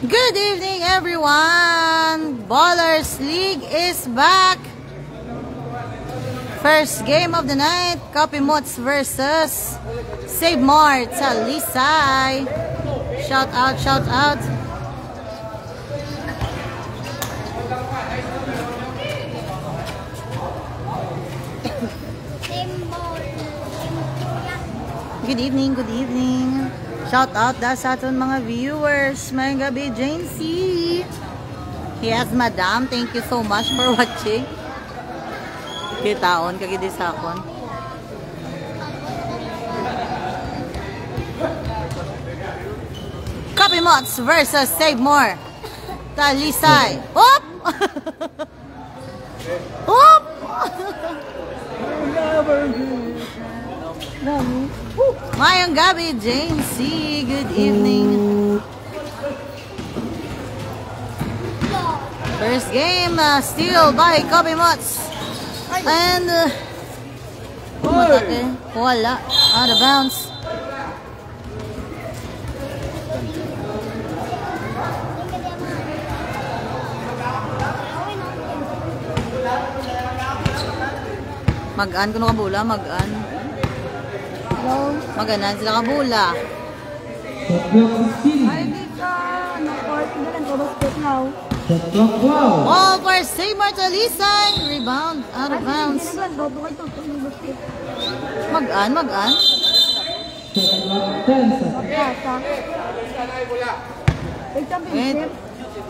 Good evening, everyone! Ballers League is back! First game of the night, Copymots versus Save More Talisay. Shout out, shout out. Good evening, good evening. Shout out da sa aton mga viewers. May gabi, Jane C. Yes, madam. Thank you so much for watching. Kitaon, kagidi sa akon. Copymots versus Save More Talisay. Hop! Hop! Mayang gabi, Jane C. Good evening. First game, steal by Copymots. And, wala. Out of bounds. Mag-an ko nakabula, mag-an. Maganan sila kabula. Ball for Save More Talisay. Rebound, out of bounds. Mag-an, mag-an. Wait,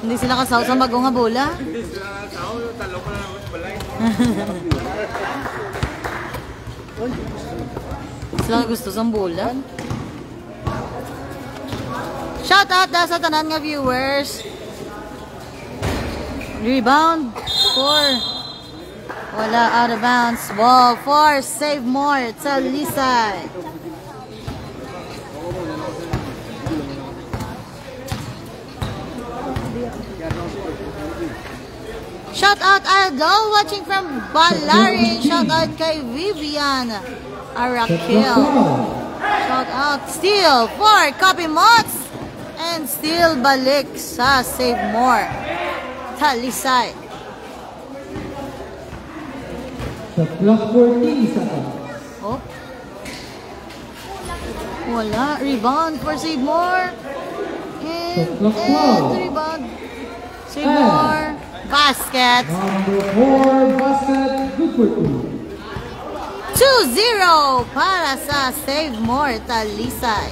hindi sila kasaw sa bagong nga bola. Hindi sila kasaw, talo pa lang balay. Sila gusto sa bola. Shout out da sa tanan nga viewers. Rebound for wala, out of bounds. Ball for Save More Talisay. Shout out Idol watching from Balarin. Shout out kay Vivian Arakil. Shout out steal for Copymots and steal balik sa Save More Talisay. Oh. Wala. Rebound for Save More. And rebound. Save More. Basket. Number 4 basket. Good for 2-0 para sa Save More Talisay.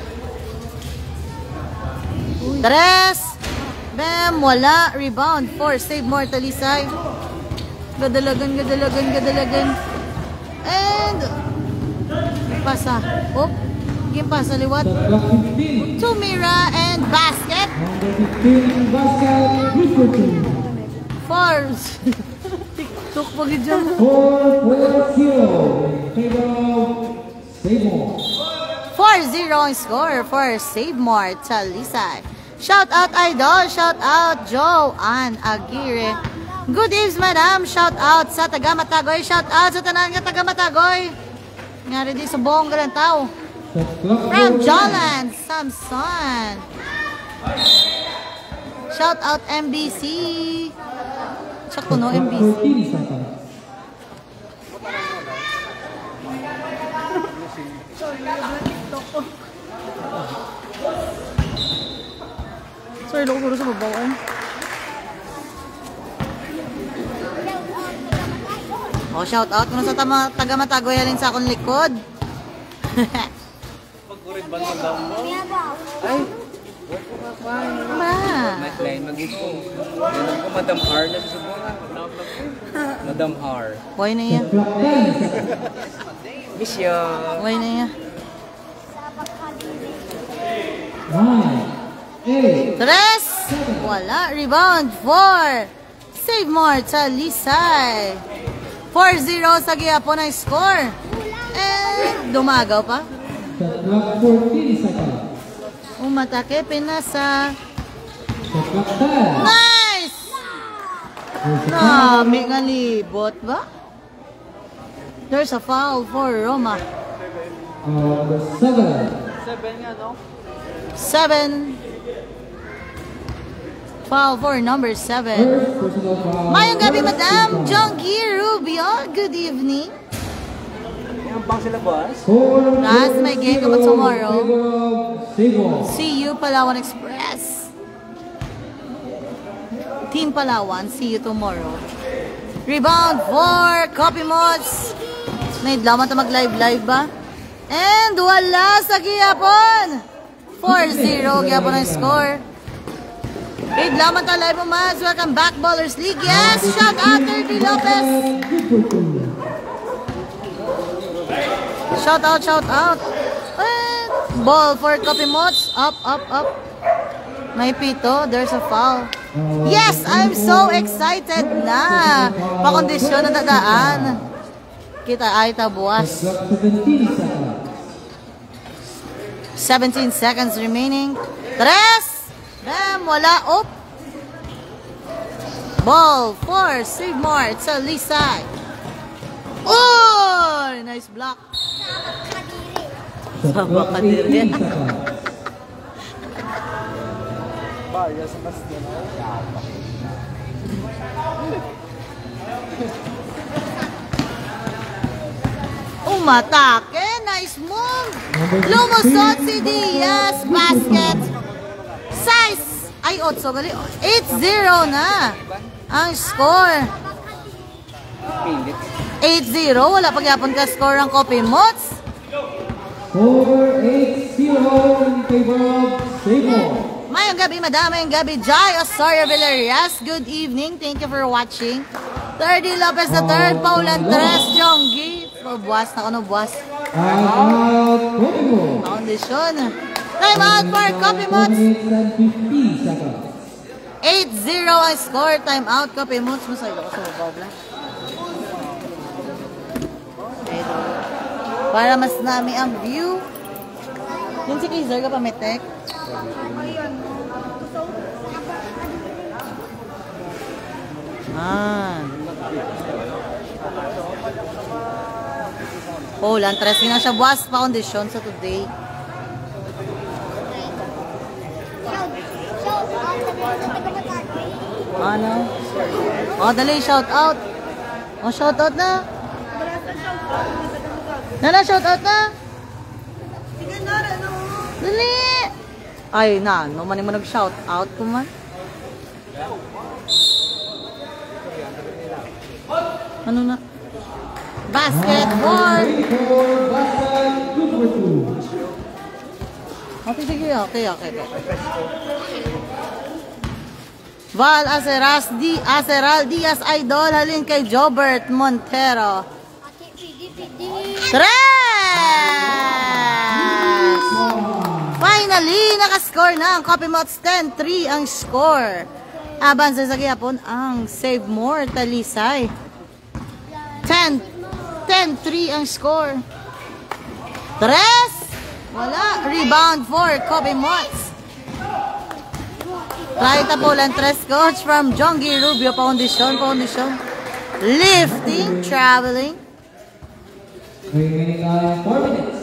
Tres. Bam. Wala. Rebound for Save More Talisay. Gadalagan, gadalagan, gadalagan. And pasa. Oh. Game pasa liwat. Tumira and basket. Number 15 basket. Good for 2. Fours. TikTok pagi dyan. 4-0 ang score for Save More Talisay. Shout out Idol. Shout out Joanne Aguirre. Good evening, madam. Shout out sa Taga-Matagoy. Shout out sa tanan nga Taga-Matagoy. Ngari di sa buong ganang tao. From Jolan Samson. Shout out MBC. Check ko no, MBC. Sorry, loko ko sa babaw eh. Oh, shout out ko na sa Taga-Matagoy alin sa akong likod. Pagkurit ba sa dam mo? Ay! Ma! Lain mag-ipo. Yan ko, Madam R na susubukan. Madam R. Why na yan? Miss ya. Why na yan? 9, 8, Tres! Wala. Rebound. 4. Save More Talisay. 4-0 sa gihapon ang score. And dumagaw pa. Umatake, pinasa. Nice! May nga libot ba? There's a foul for Roma. 7. 7 nga, no? 7. Foul for number 7. First personal foul. Mayong gabi, Madam Jonky Rubio. Good evening. Yung bang sila, boss? Guys, may game ka ba tomorrow? Sable. See you, Palawan Express. Team Palawan, see you tomorrow. Rebound for Copy Mods. Naidlaman ta mag-live ba? And wala sa gihapon. 4-0 gihapon ang score. Naidlaman ta live mo, Mads. Welcome back, Ballers League. Yes, shout out Kirby Lopez. Shout out. And ball for Copy Mods. Up. May pito. There's a foul. Yes, I'm so excited na. Pakondisyon na dadaan. Kita ay tabuas. 17 seconds remaining. Tres! Bam! Wala. Up. Ball for Sigmar sa Lisay. Oh! Nice block. Sama kadiri. Umatake. Nice move. Lumusot si Diaz. Basket. Size. Ay, 8 gali. 8-0 na. Ang score. 8-0. Wala pagyapon ka score ang Copy Mods. Score 8-0 in favor of Sable. Mayong gabi, Madam. Mayong gabi, Jai Osorio Villarias. Good evening. Thank you for watching. 30 Lopez III. Paulan Tres. Jonggi. Buwas na ko, buwas. Time out, Copy Mods. Foundation. Time out for Copy Mods. 50 seconds. 8-0 ang score. Time out. Copy Mods. Masaylo ko sa mababla. Para mas nami ang view. Yung si Kizer ka pa may tech. Oh, Lantres na siya buwas pa kondisyon sa today. Ano? Oh, dali, shout out. Oh, shout out na. Shout out na. Dali. Ay, no man mo nag-shout out ko man. Ano na? Basketball. Okay, sige. Okay. Val Aceral Diaz Idol. Halin kay Jobert Montero. Tres! Finally, nakascore na ang Copy Mods. 10-3 ang score. Aban sa Sagihapon ang Save More Talisay. 10-3 ang score. Tres! Wala. Rebound for Copy Mods. Try tapulan tres, coach, from Jongi Rubio. Foundation. Lifting, traveling. Remaining 4 minutes.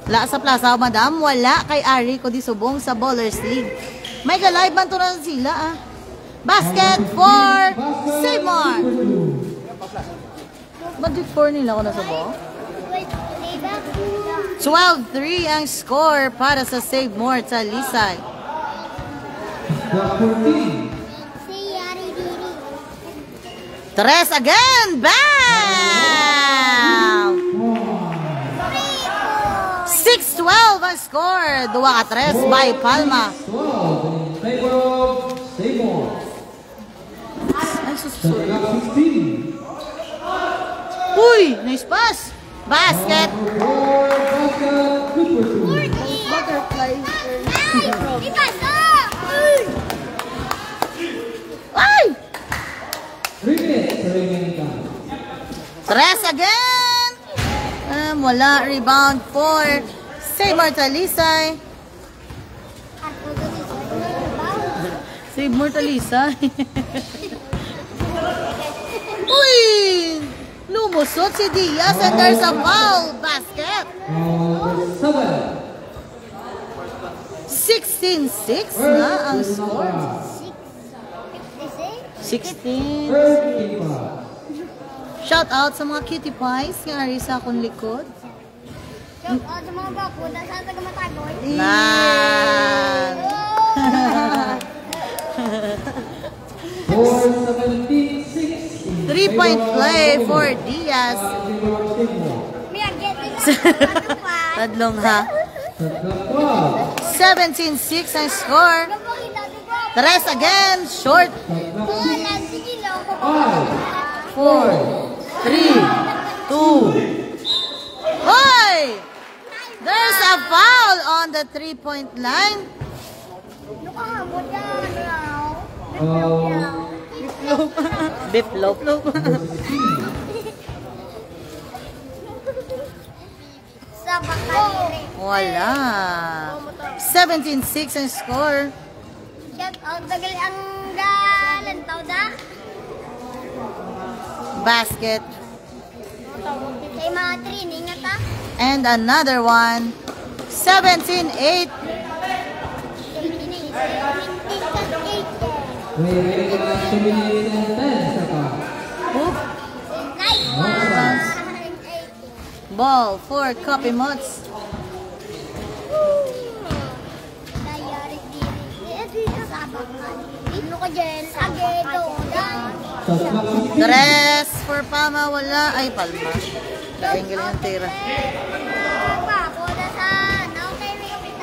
La sa plaza, Madam. Wala kay Ari ko di subong sa Ballers League. May ka-live man to na sila, ah. Basket for Seymour. Budget 4 nila ko na subong. 12-3 ang score para sa Save More sa Lisay. 14. Tres again! Bam! 6-12 ang score. Duwa ka tres by Palma. 12 in favor of Seymour. Ay, susunod. 16. Uy! Nice pass! Basket! Butterfly. Ay! 3 minutes remaining time. Tres again! Wala. Rebound for Seymour Talisay. Seymour Talisay. Uy! Lumusot si Diaz and there's a foul basket. 16-6 na ang score. 16. Shout out sa mga cutie pies nga ari sa akong likod. Shout out sa mga bakuda sa taga-Matagoy. Nan. 3-point play for Diaz. May agad ito. Tadlong ha. 17-6 ang score. Tres again, short. 4, 3, 2. Hoy! There's a foul on the 3-point line. Biplop. Wala. 17-6 ang score. Shout out tagal ang galantaw da. Basket. Sa mga training na ta. And another one. 17-8. Oop. Nice one. Ball for Copy Mods. Ano ka dyan? Agedo. Tres for Palma. Wala. Ay, Palma. Galing yung tira.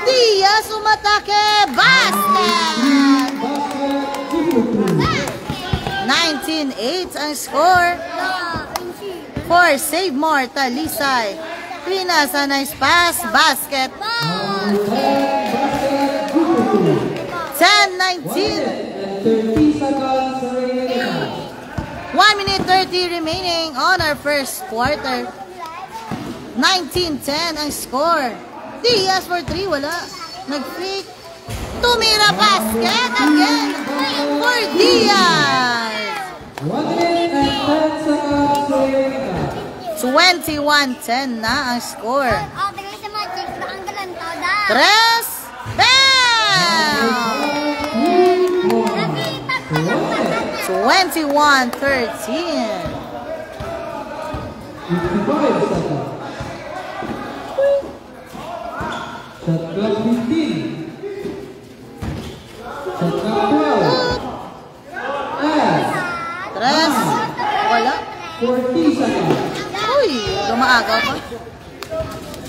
Diaz umatake. Basket! 19-8 ang score. For Save More, Talisay. Pinasa nice pass. Basket. 10-19. 1 minute 30 remaining on our first quarter. 19-10 ang score. Diaz for 3, wala. Nag-fake. Tumira basket again for Diaz. 21-10 na ang score. Tres. Bam! 21-13. Shot clock 15. Shot clock 12. Tres. Wala. 40 seconds. Uy, lumaagaw pa.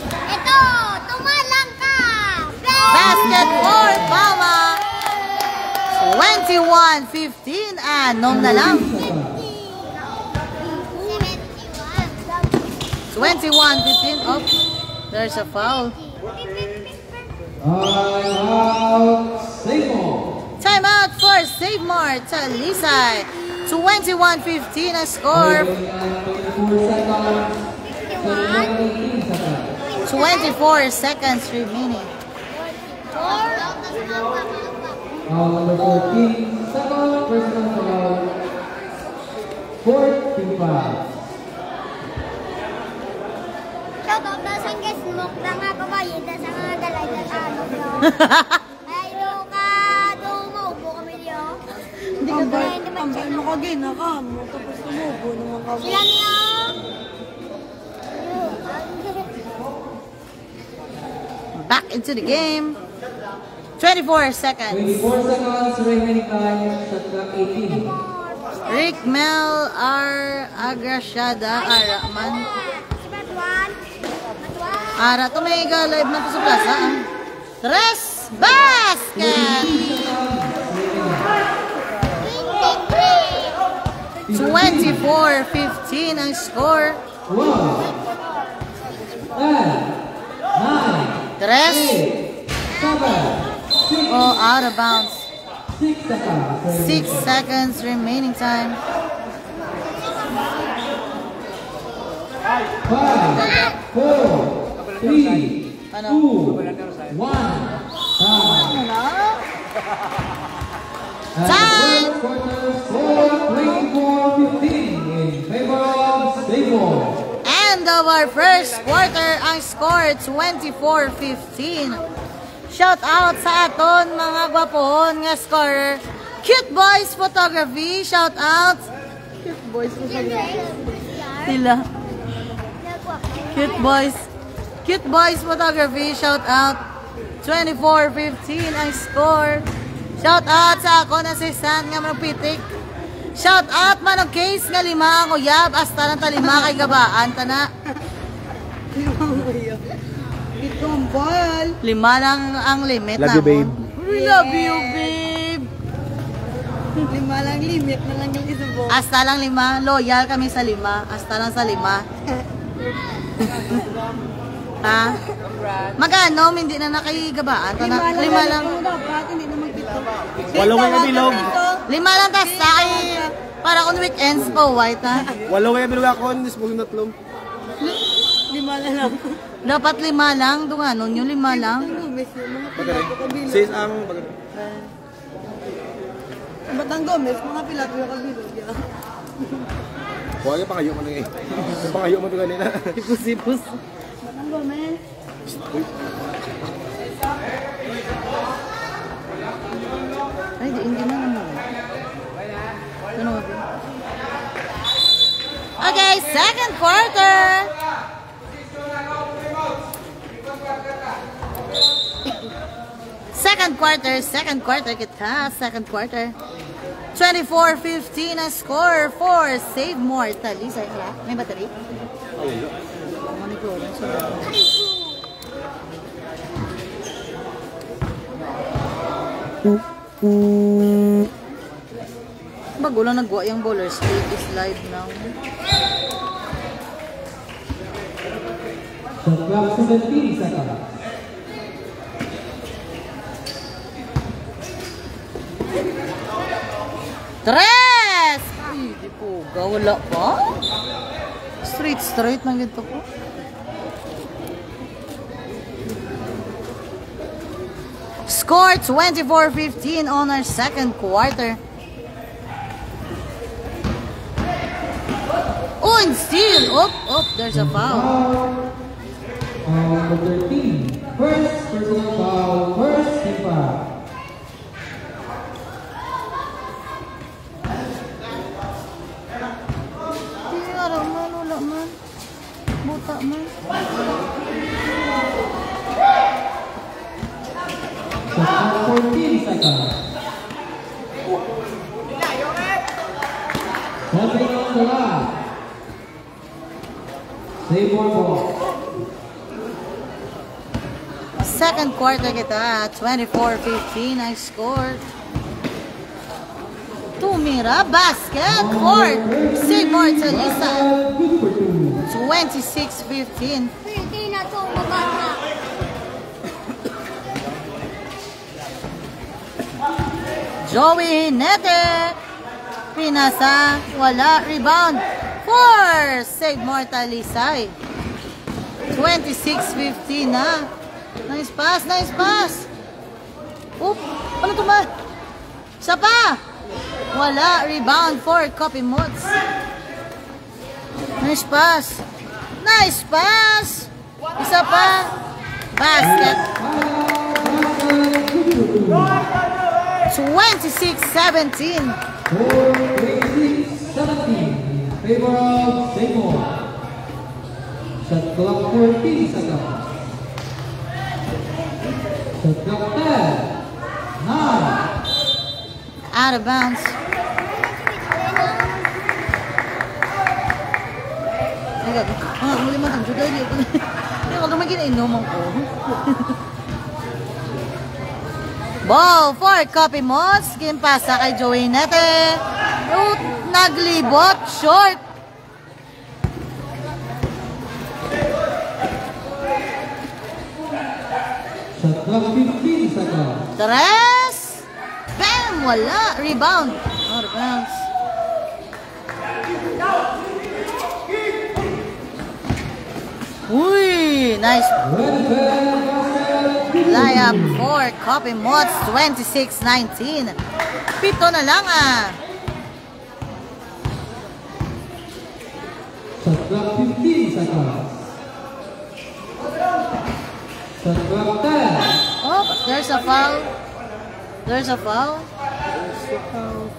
Ito, tumalang ka. Basket for Palma. 21-15. Anong na lang. 21-15. Oh, there's a foul. Time out for Save More. Talisay. 21-15 ang score. 24 seconds remaining. Number 14, second, personal foul. 45. Shout out na sa guest mo. Nga kabayin na sa mga dalay na ano nyo. Ay, ka. Tumubo kami niyo. Hindi ka ba? Ang makagina ka mo. Tapos tumubo naman ka mo. Sila niyo. Back into the game. 24 seconds. 24 seconds remaining time. Shot clock 18. Rick Mel R. Agrashada Araman. Ara, tumiga live na to sa plaza. Tres. Basket! 24-15 ang score. 1, 10, 9, Tres. 7, 6, Oh, out of bounds. 6 seconds. 6 seconds remaining time. 5, 4, 3, Ano? 2, 1. Time! Quarter score 24-15 in favor of Save More. our first quarter, ang score 24-15. Shout out sa aton mga gwapohon nga scorer. Cute Boys Photography, shout out. Cute Boys Photography. Sila. Cute Boys Photography, shout out. 24-15 ang score. Shout out sa ako na si San nga magpitik. Shout out manong case nga 5 ang uyab hasta nang talima kay gabaan tana. 5 lang ang limit na. Love you, babe. We love you, babe. 5 lang limit na lang yung isa po. Hasta lang 5. Loyal kami sa 5. Hasta lang sa 5. Ha? Magano, hindi na nakigabaan. 5 lang. Dapat, hindi na magpito. 8 nga bilog. 5 lang tas ay para kung weekends po, white ha. 8 nga bilog ako, hindi mo natlong. 5 na lang. Dapat 5 lang, dunganon yung 5 lang. Gomez, yung mga pilato kabilog. Sis ang... Batang Gomez, mga pilato yung kabilog. Huwag yung pangayo mo na eh. Yung pangayo mo ito kanina. Sipus-sipus. Batang Gomez. Ay, hindi na naman. Ano ba? Okay, second quarter. Second quarter kita. Second quarter. 24-15 ang score for Save More. Tali, sa'yo ka? May battery? Bago lang nagwa yung bowler skate is live now. Shot clock 17 seconds. Tres! Ay, di po. Wala pa? Straight lang ganito po. Score 24-15 on our second quarter. Oh, and steal! Oh, there's a foul. Number 13. First personal foul. First team foul. Wala man. Buta man. Shot clock 14 seconds. Stepping on the line. Save more ball. Second quarter kita, 24-15 I scored. Tumira basket for Save More Talisa. 26-15. Hindi na ito mabata. Joey Nete. Pinasa, wala, rebound for Save More Talisay. 26-15 na. Nice pass. Oop, ano ito ba? Isa pa. Wala, rebound for Copy Mods. Nice pass. Isa pa. Basket. 26-17. 26-17. Favor of Seymour. Shot clock 14 seconds. Shot clock 10. 9. Out of bounds. Muli man ang juday dito. Hindi ko naman ginainuman ko. Ball for Copy Mods. Gimpasa kay Joey Nete. Naglibot. Short. Shot clock 15 seconds. Tres. Bam! Wala. Rebound. Out of bounds. Uy! Nice layup for Copy Mods. 26-19. Pito na lang Shot clock 15 seconds. Shot clock 10. Oh, there's a foul. There's a foul.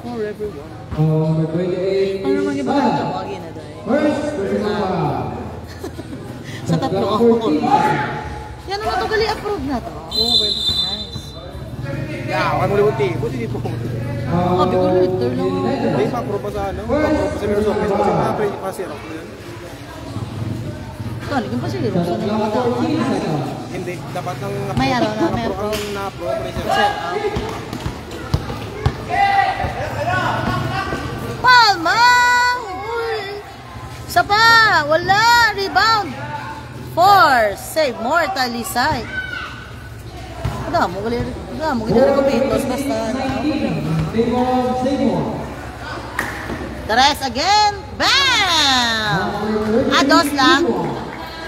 For everyone. Foul number 28 Ano naman is yung mga foul. tawagin na dahil? First personal foul. Sa Shot tatlo clock ako. 14. Yan naman ito gali approve na to. Nice. Yeah, wala mo libuti. Buti dito. Oh, di ko liter lang. Hindi pa pro pa sa ano. Pa-pro pa sa Mirror's Office. Kasi pa-pre kasi ako. Ito, naging pa sila. Shot Saan yung mga clock tao? 14 seconds. Hindi. Dapat ng May ano na, may pro. Ang na-pro. Set out. Palma! Uy! Isa pa! Wala! Rebound! 4. Save more. Talisay. Ada mo gali. Ada mo gali ko bitos basta. Seymour. The rest again. Bam! Ados lang.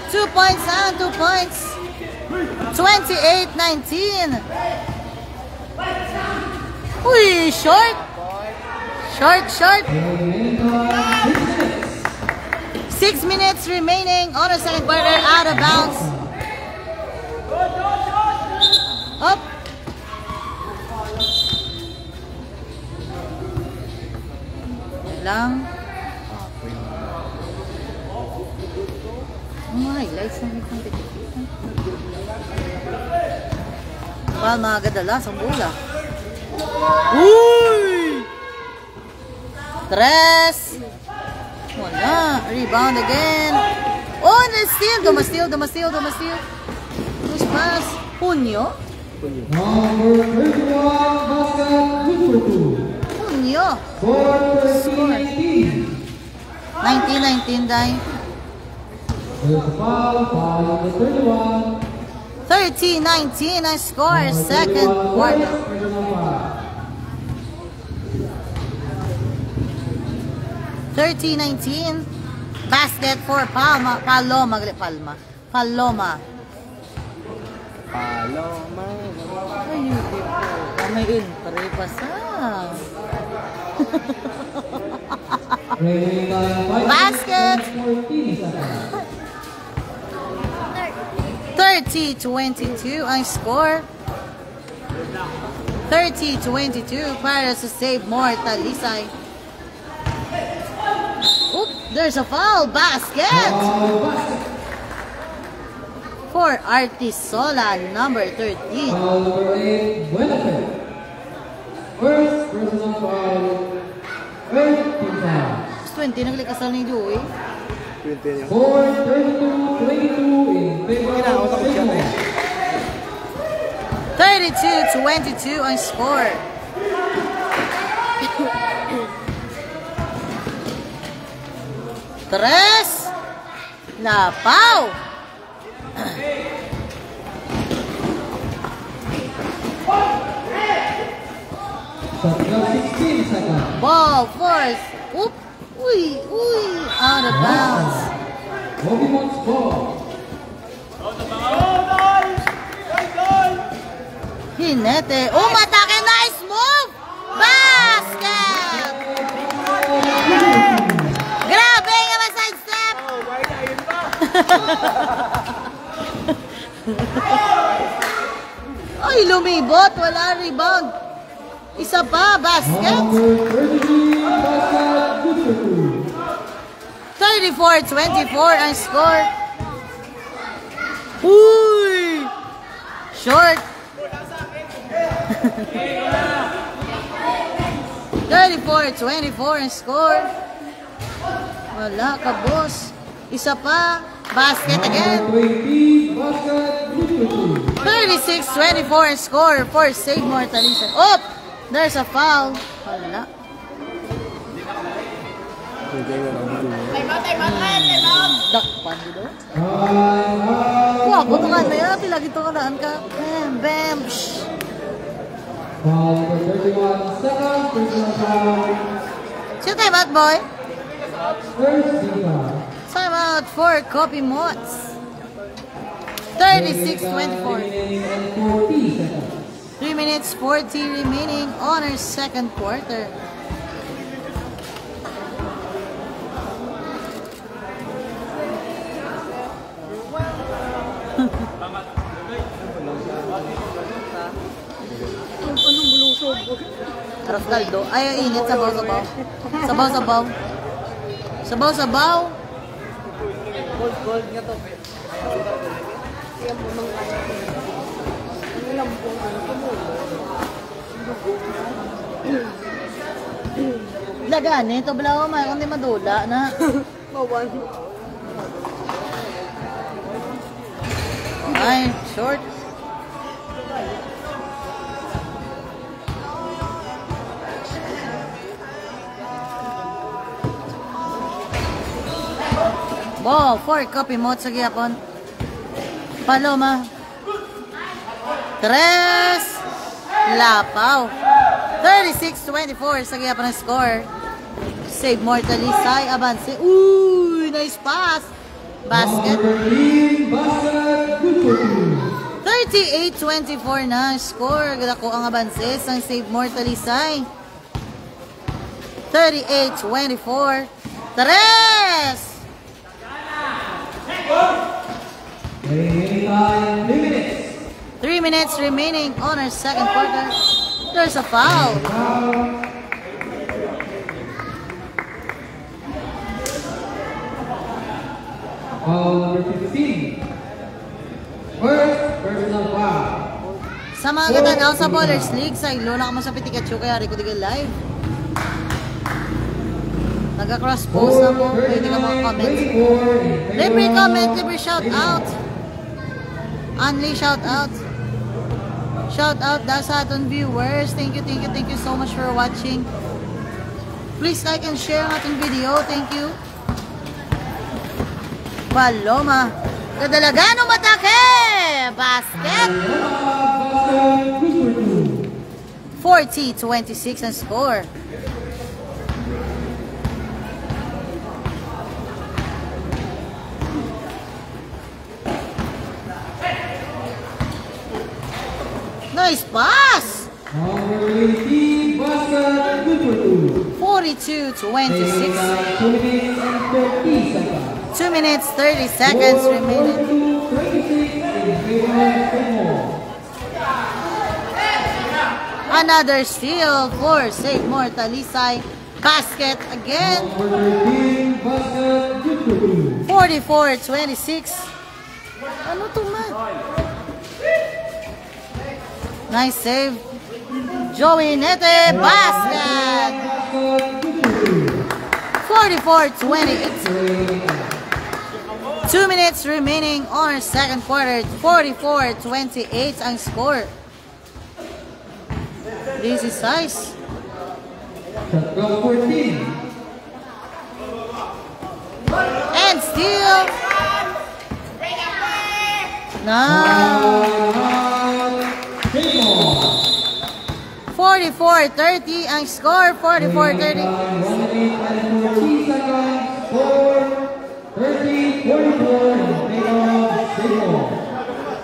2 points ha. 2 points. 28-19. Uy! Short! Short, short. 6 minutes remaining on the second quarter. Out of bounds. Up. Yan lang. Ang mga highlights na may competition. Well, mga gadalas ang bola. Uy! Tres. Wala. Rebound again. Oh, na-steal. Dumasteal. Push pass. Punyo. Number 31, basket, good for 2. Punyo. 4-13-19. 19-19, Day. There's a foul, foul number 31. 13-19 ang score. Second quarter. Personal foul. 13-19. Basket for Palma. Paloma. Paloma. Ayun, may entry pa sa. Remaining time 5 Basket. 14 seconds. 30-22 ang score. 30-22 para sa Save More Talisay. Oop, there's a foul. Basket for Artisola, number 13. Foul number 8, Buenafed. First personal foul. First team foul. 20 naglikasal ni Joey. 20 yun. 4-32-22 in favor of Seymour. 32-22 ang score. Tres. Lapaw. Shot clock 16 seconds. Ball force. Oop. Uy. Out of bounds. Bobby wants ball. Hinete. Umatake. Nice move. Basket. Grabe nga side step. Ay, lumibot. Wala rebound. Isa pa. Basket. Number 33, basket, good for 2. 34-24 ang score. Uy! Short. 34-24 ang score. Wala ka, boss. Isa pa. Basket again. 20, basket, good for 2. 36-24 ang score for Save More Talisay. Oh! There's a foul. Wala. Dakpan dito. Wah, butungan na yan. Lagi ito kanaan ka. Bam, bam. Shh. Foul number 31, second personal foul. Sino time out, boy? First team foul. Time out for Copy Mots. 36-24. 40 seconds. 3 minutes 40 remaining on our second quarter. Anong bulusog? Arroz caldo. Ay, init. Sabaw-sabaw. Sabaw-sabaw. Sabaw-sabaw. Gold nga to. Kaya mo nang ang lambong ano ko mo. Lagani. Ito bala ko may kundi madula na. Bawan. Ay, short. Wow, 4 copy mo sa gyapon. Paloma. 3 Lapaw. 36-24 sa gyapon ang score. Save more Talisay. Avance. Uy, nice pass. Basket. 38-24 na score. Gada ko ang avances ang Save More Talisay. 38-24. 3! Remaining 3 minutes. 3 minutes remaining on our second quarter. There's a foul. Foul number 15. First personal foul. Sa mga katanaw sa Ballers League, sa ilo na kamo sa Pikachu kaya rin ko digil live. Nagka-cross post na mo, pwede ka mga comment. Libre comment, libre shout out. Only shout out. Shout out da sa aton viewers. Thank you so much for watching. Please like and share ang ating video. Thank you. Paloma. Kadalagano matake! Basket! 40-26 ang score. Nice pass! Number 18, basket, good for 2. 42-26. 2 minutes and 30 seconds. 2 minutes, 30 seconds remaining. 26 in favor of Another steal for Save More Talisay. Basket again. Number 13, basket, good for 2. 44-26. Ano to man? Nice save. Joey Nete, basket. 44-28. 2 minutes remaining on our second quarter. 44-28 ang score. This is size. Shot clock 14. And steal. No. 44-30 ang score. 44-30. 30-44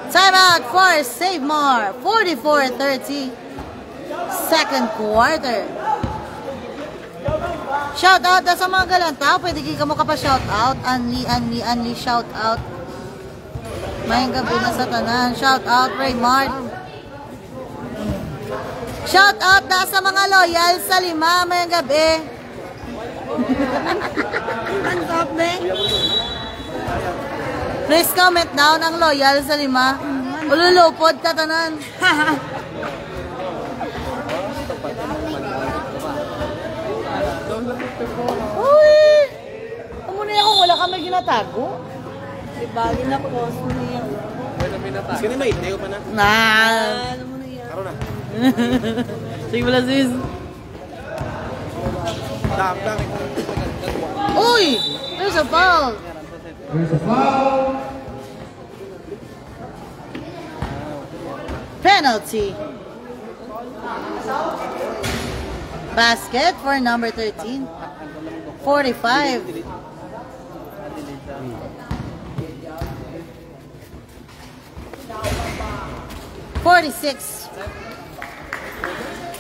Time out for Save More. 44-30. Second quarter. Shout out na sa mga galantaw. Pwede ka mo ka pa shout out. Unli shout out. Mayang gabi na sa tanan. Shout out Raymart. Shout out na sa mga loyal sa Lima. Mayang gabi. Ang top be. Please comment down ang loyal sa Lima. Ululupod ka tanan. Uy! Amo niya kung wala kami ginatago. Ibagi na post mo niya. Sige na may, hindi ko pa na. Nah. Ano mo niya? Araw na. Sige pala sis. Dam. Uy! There's a foul. There's a foul. Penalty. Basket for number 13. 45. $46.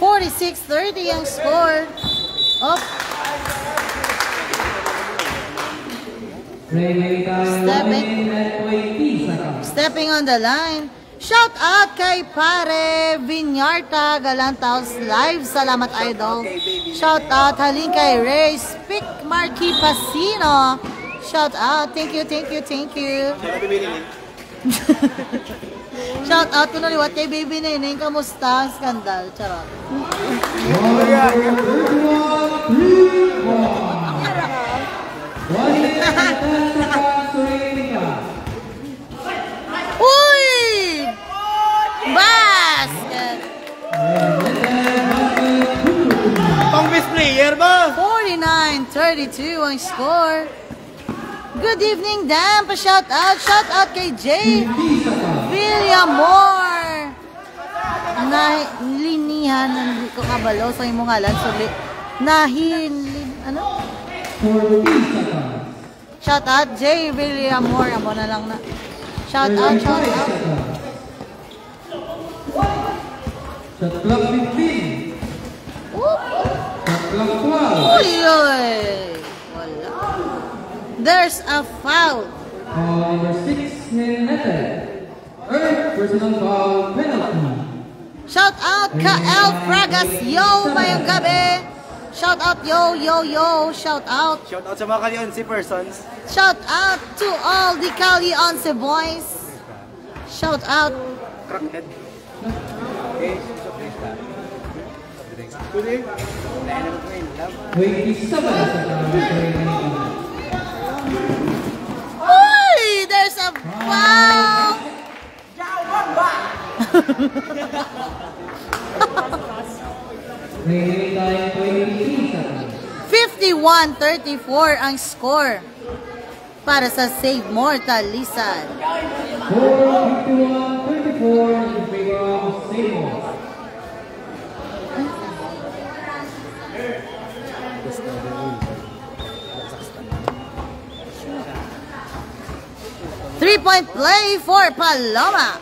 46-30 ang score. Up. Remaining time 1 minute and 20 seconds. Stepping on the line. Shout out kay Pare Vinyarta Galantaos Live. Salamat, idol. Shout out halin kay Ray Speak Marky Pasino. Shout out. Thank you, thank you, thank you. Shout out ko na liwat kay Baby Neneng. Kamusta ang skandal? Charot. Uy! Basket! Pang best player ba? 49-32 ang score. Good evening, Dan. Pa-shout out kay Jay Villamor. Nalinihan, hindi ko kabalo sa imong ngalan. Ano? Shout out Jay Villamor. Amo na lang na. Shout out. Shot clock 15. Shot clock 12. Uy! Wala. There's a foul. Number 6, Netted. Personal foul penalty. Shout out ka El Fragas. Yo, mayong gabi. Shout out, yo. Shout out. Shout out sa mga Kalionsi persons. Shout out to all the Cali Once boys. Shout out. Crackhead. 27 Uy! There's a foul. Remaining time 23 seconds. 51-34 ang score para sa Save More Talisan. 51-34 in favor of Seymour. Three-point play for Paloma.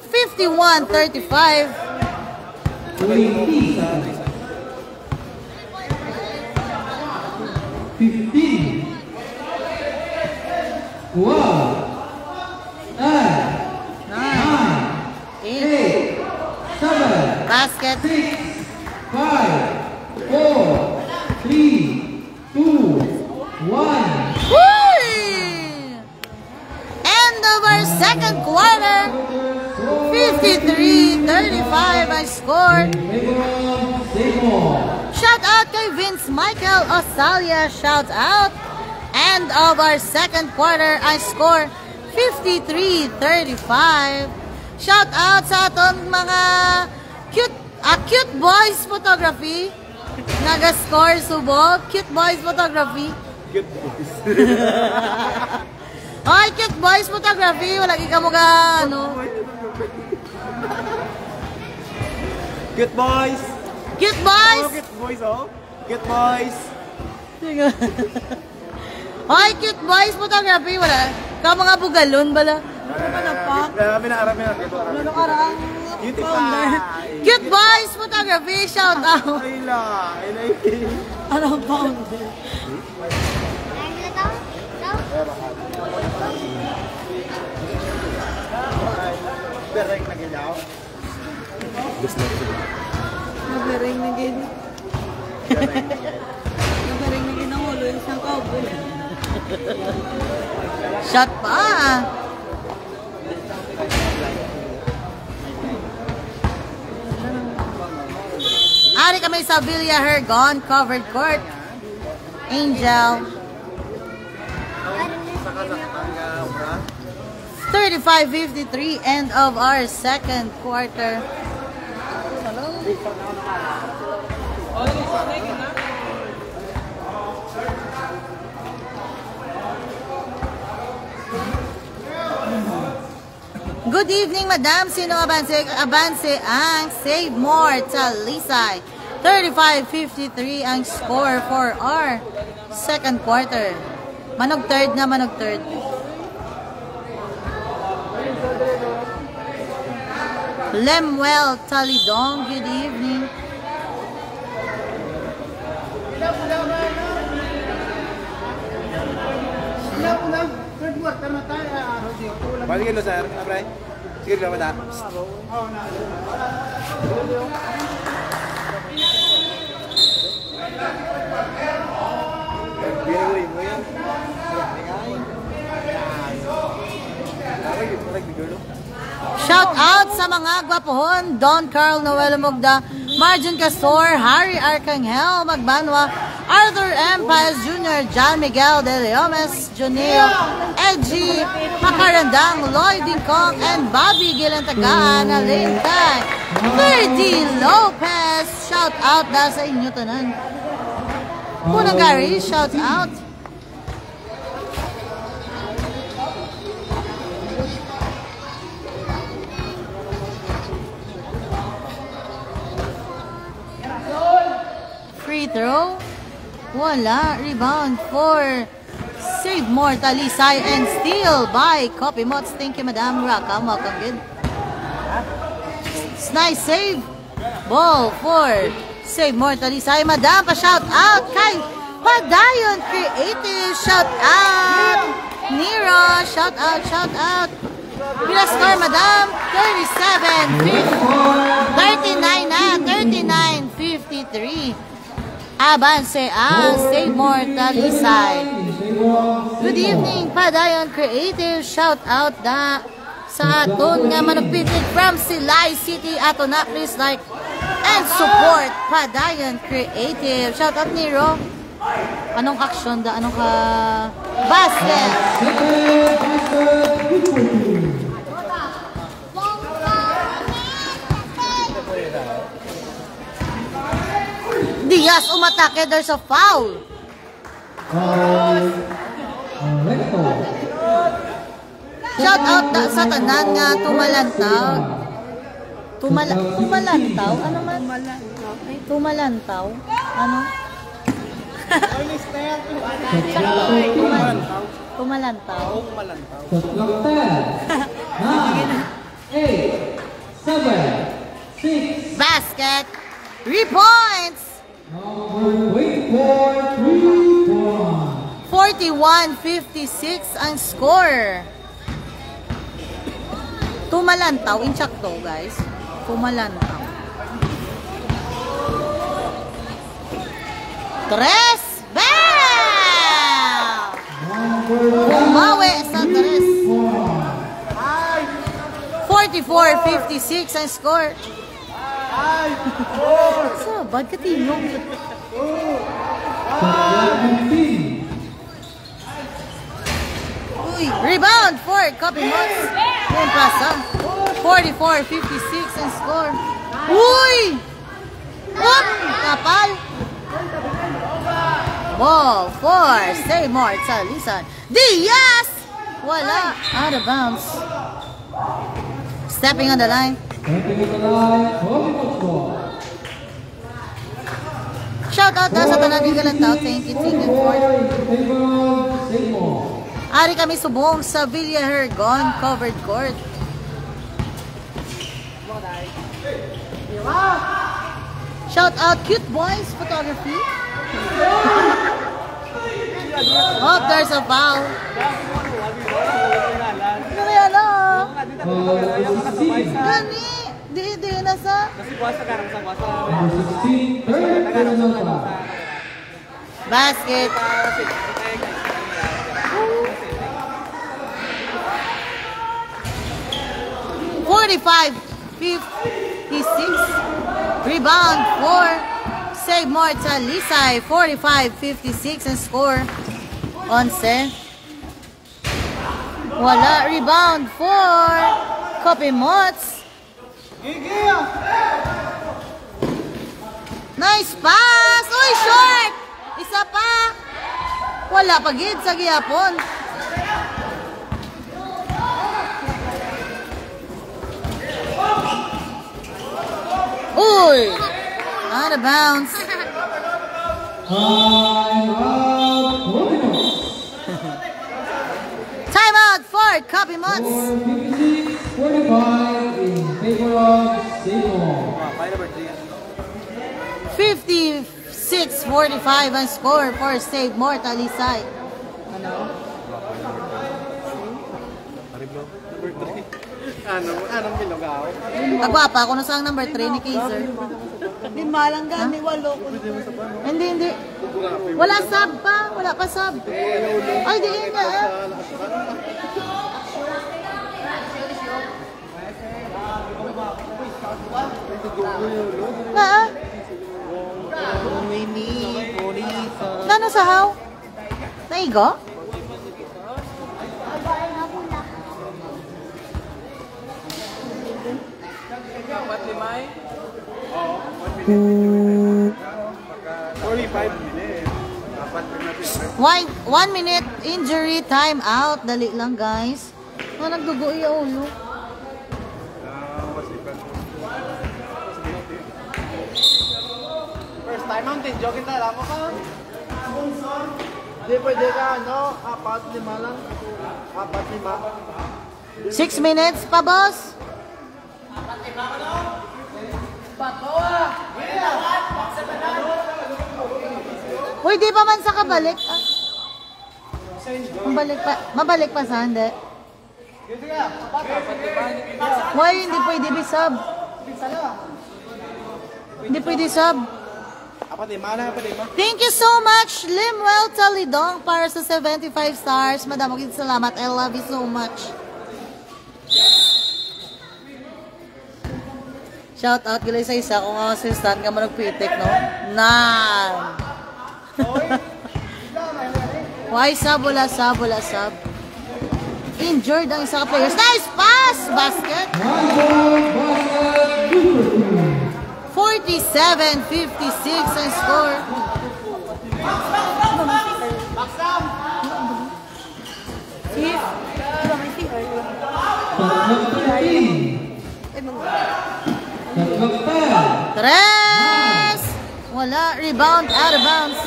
51-35. 20 seconds. 15. 12. 9. 8. 7. Basket. 6, 5, 4, 3, 2, 1. Woo! End of our second quarter. 53-35 ang score. Shout out kay Vince Michael Osalia. Shout out. End of our second quarter ang score. 53-35. Shout out sa atong mga cute boys photography. Naga-score subo. Cute boys photography. Cute boys. Ay, cute boys photography. Wala ka mo ka, ano. Cute boys. Cute boys! Oh, cute boys, oh. Cute boys. Ay, cute boys photography. Wala. Ka mga bugalon, bala. Arami na. Ano karang Cutie pie. Cute boys photography. Shout out. Ayla. Ano founder? Bereng na ganyaw. Nabaring na gin. Nabaring na gin ang ulo. Isang kaupo. Shot pa. Ari kami sa Villa Hergon covered court. Angel. 35-53, end of our second quarter. Good evening, Madam. Sino abanse ang Save More Talisay. 35-53 ang score for our second quarter. Manog third. Lemuel Talidong, good evening. Balik lo sir, abray. Sige, laman na. Binigay mo yan. Shout out sa mga gwapohon, Don Carl Noel Mugda, Marjun Castor, Harry Arcangel Magbanwa, Arthur M. Paez Jr., John Miguel De Leomes, Juneo, Edgy Macarandang, Lloyd Dinkong, and Bobby Gilantagaan, Alintay, Ferdy Lopez. Shout out na sa inyo tanan. Punang Gary, shout out. Free throw. Wala. Rebound for Save More Talisay and steal by Copy Mots. Thank you, Madam Raka. Welcome, good. Nice save. Ball for Save More Talisay. Madam, pa-shout out kay Padayon Creative. Shout out. Nero. Shout out, shout out. Pila score, Madam? 37-50. 39 na. 39-53. Avance ang Save More Talisay. Good evening, Padayon Creative. Shout out na sa aton nga manupitit from Silay City. Ato na, please like and support Padayon Creative. Shout out, Nero. Anong action da? Anong ka... Basket! Diaz umatake, there's a foul. Shout out sa tanan nga tumalantaw. Tumalantaw? Ano man? Tumalantaw? Ano? Tumalantaw? Basket. 3 points. 41-56 ang score. Tumalantaw. Inchak to, guys. Tumalantaw. Tres. Bam! Bumawi sa tres. 44-56 ang score. Sabad ka tinong. Rebound for Copy Mots. Yung pasa. 44-56 ang score. Uy! Whoop! Kapal. Ball for Save More Talisay. Diaz! Wala. Out of bounds. Stepping on the line. Shout out na sa tanan ng Galantaw. Thank you, thank you for Ari kami subong sa Villa Hergon covered court. Shout out Cute Boys Photography. Oh, there's a foul. Ano yan o? Gani. Di na sa... Basket. $45-56. Rebound for Save More Talisay. 45-56 ang score. 11. Wala. Rebound for Copy Mots. Nice pass! Uy, short! Isa pa! Wala pa gid sa gihapon. Uy! Out of bounds. Time out for Copy Mots. 45 in favor of Save More. 56-45 ang score for Save More Talisay. Ano? Anong bilogaw? Agwapa ako na sa number 3 ni Kaiser. Di malang gani, walo ko. Hindi. Wala sub pa. Wala pa sub. Ay, di nga. Na. Nano sa how? Naigo? Dapat limay. 45 minutes. Dapat natin. 1 minute injury time out. Dali lang, guys. Nagdugo yung ulo. First time mountain jogging tayo. Alam mo ka? Hindi pwede ka, no? 4-5 lang. 4-5. 6 minutes pa, boss. Uy, di pa man sa kabalik. Ah. Mabalik pa sa hindi. Why hindi pwede be sub? Hindi pwede sub. Thank you so much, Limwell Talidong, para sa 75 stars. Madam, salamat. I love you so much. Shout out gila sa isa kung ang assistant ka man nagpitik, no? Nan! Why sub? Wala sub. Injured ang isa ka players. Nice pass! Basket! 47-56 ang score. Tres! Wala. Rebound. Out of bounds.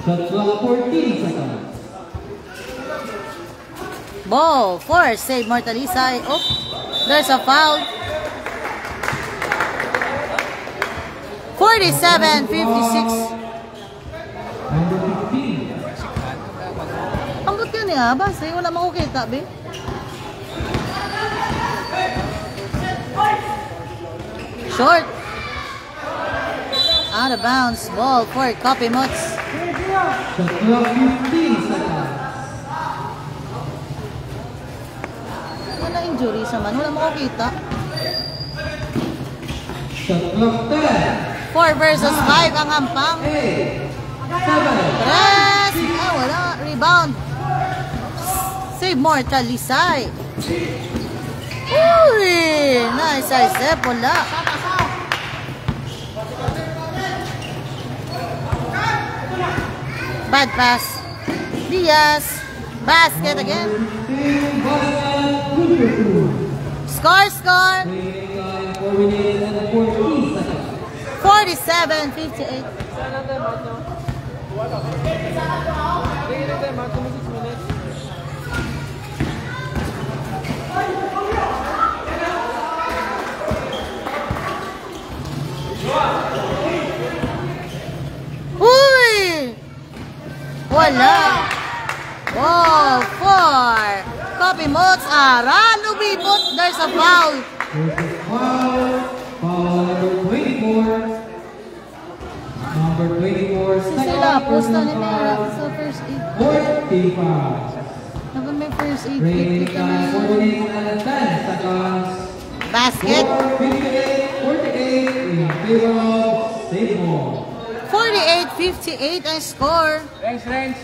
Shot clock 14 seconds. Ball for save Mortalisay. Oh, there's a foul. 47-56. Number 15. Ang good ka niya, basta wala makukita, be. Short. Out of bounds. Ball for Copy Mots. Shot clock 15 seconds. Wala injury sa man. Wala makukita. Shot clock 10. 4 versus 5 ang hampang. 8. 7. Tres! Ah, wala. Rebound. Save Mortalisay. Uy! Nice, Isep. Wala. Bad pass. Diaz. Basket again. Score. 4 minutes and 14 seconds. 47-58. Uy! Wala. Oh, 4. Copy Mots. Lumibot. There's a foul. Foul number 24. Number 24. Sila, posta ni Mera sa first aid. 45. Naman may first aid. Remaining time 4 minutes and 10 seconds. Basket. 48 in favor of Save More. 48-58 ang score. Range.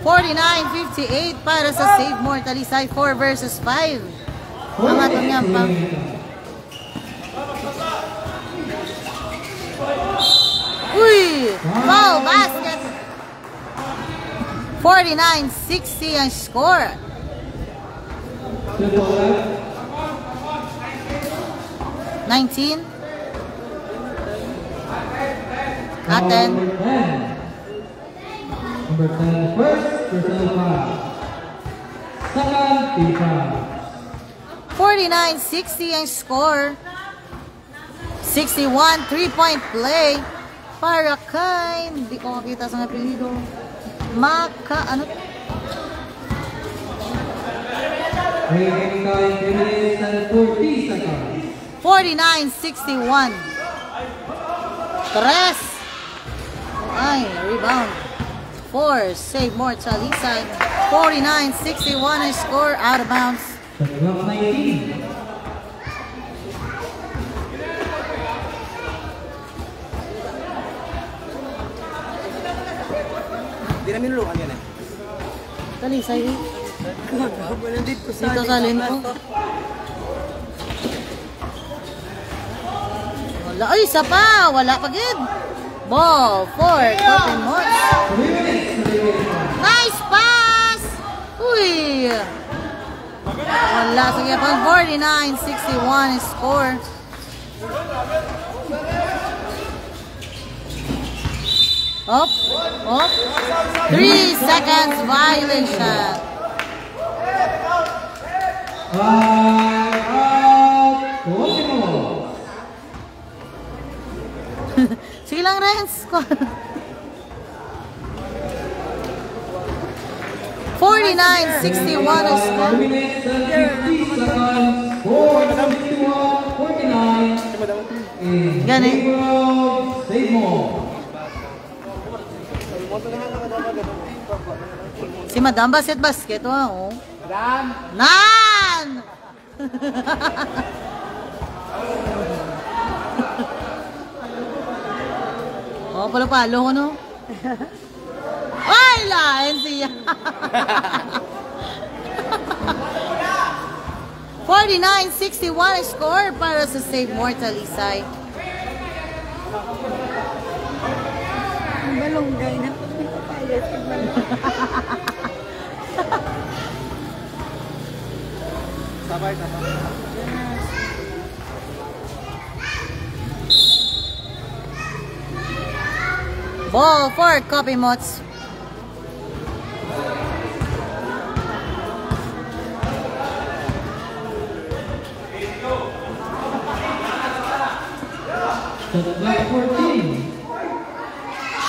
49-58 para sa Save Mortalisay. 4 versus 5. Ang atong nga pa. Uy! Foul basket! 49-60 ang score. Triple left. 19. Aten. Number 10. First personal foul. Second, team foul. 49-60 ang score. 61, 3-point play. Para kay, hindi ko makita sa apelido. Ano? Remaining time 3 minutes and 40 seconds. 49-61. Tres. Ay, rebound. 4, save more Talisay. 49-61 ang score, out of bounds. Shot clock 19. Hindi namin lulukan yan eh. Talisay. Wala dito sa Dito sa lento. Wala. Ay, isa pa. Wala pa gid. Ball for Cotton Mots. 3 minutes. Nice pass! Uy! Wala. Sige pa. 49-61 score. Up. Up. 3 seconds violation. Out. Optimal. Sige lang, Renz. 49-61 ang score. 2 minutes and 50 seconds. 4:51-49. Gani. Save more. Si Madam basket, oh. Madam! Nan! Oh, palo-palo ko, no? Ay, lain siya. 49-61 score para sa Save More Talisay. Ang balonggay na pagpapayas. Sabay. Ball for Copy Mots. Shot clock 14.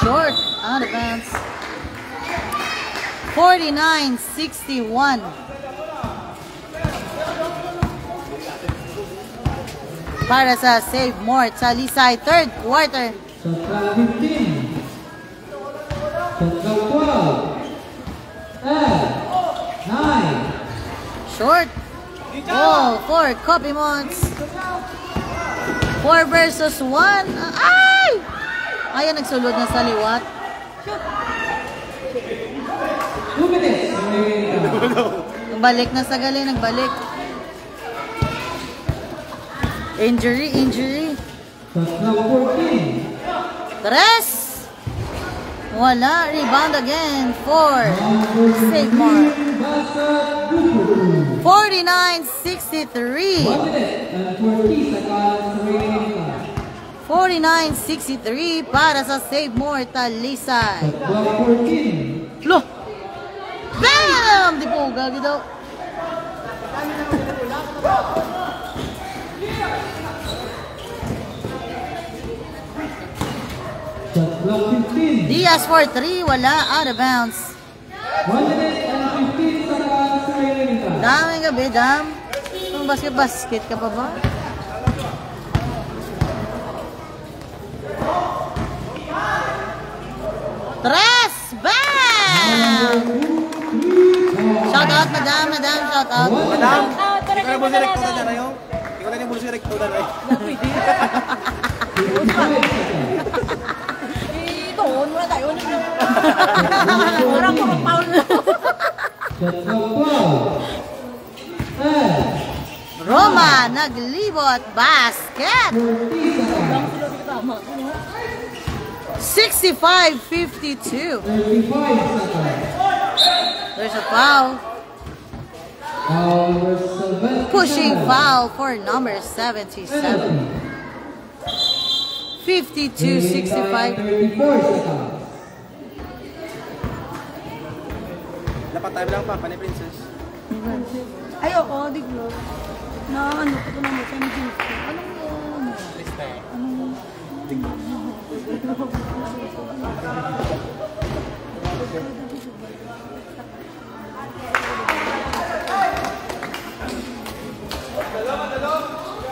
Short, out of bounds. 49-61. Para sa Save More Talisay, third quarter. Shot clock 15. Shot clock 12. 9. Short. Ball for Copy Mots. 4 versus 1. Ay! Ayan, nagsulod na sa liwat. 2 minutes. Nagbalik na sa gali, nagbalik. Injury. Shot clock 14. Tres. Wala. Rebound again. 4. Save more. 49-63. 1 minute and 40 seconds remaining time. 49-63 para sa Save More Talisay. Shot clock 14. Lo! Bam! Di po, gagi daw. Shot clock 15. Diaz for 3. Wala. Out of bounds. 1 minute and 15 seconds remaining time. Daming gabi, dam. Ang basket ka pa ba? Tres! Bam! Shout out, madam, shout out. Madam, ikaw na bulsi rekto na yun. Ikaw na yung bulsi rekto na yun. Doon muna tayo. Orang ko Paul. Shot clock 12. 10. Roma, naglibot, basket! 40 seconds. 65-52. 35 seconds. There's a foul. Pushing foul for number 77. 52-65. 34 seconds. Dapat tayo lang pa, panay princess. Ayoko, diglo. Na ano ko na mo sa naging. Anong Lista eh.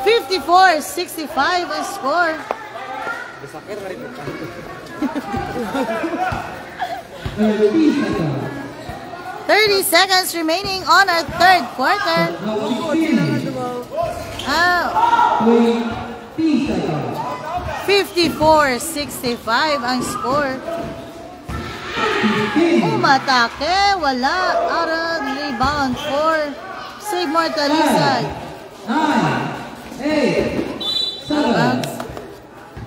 $54-65 ang score. Sakit na rin. 30 seconds remaining on our third quarter. Ah, 54-65 ang score. Umatake, wala. Out rebound for Save Mortalisay.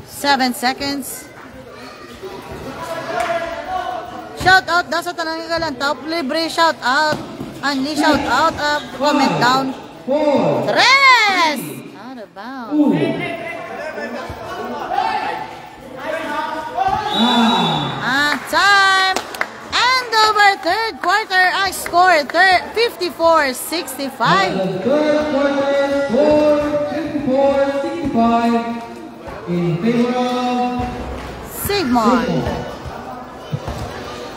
7 seconds. Shout out daw sa tanang Galantaw. Libre shout out. Unli shout out. Comment down. 3! Out of bounds. Time. And over third quarter, I scored 54-65. Third quarter score 54-65 in favor of Sigmund.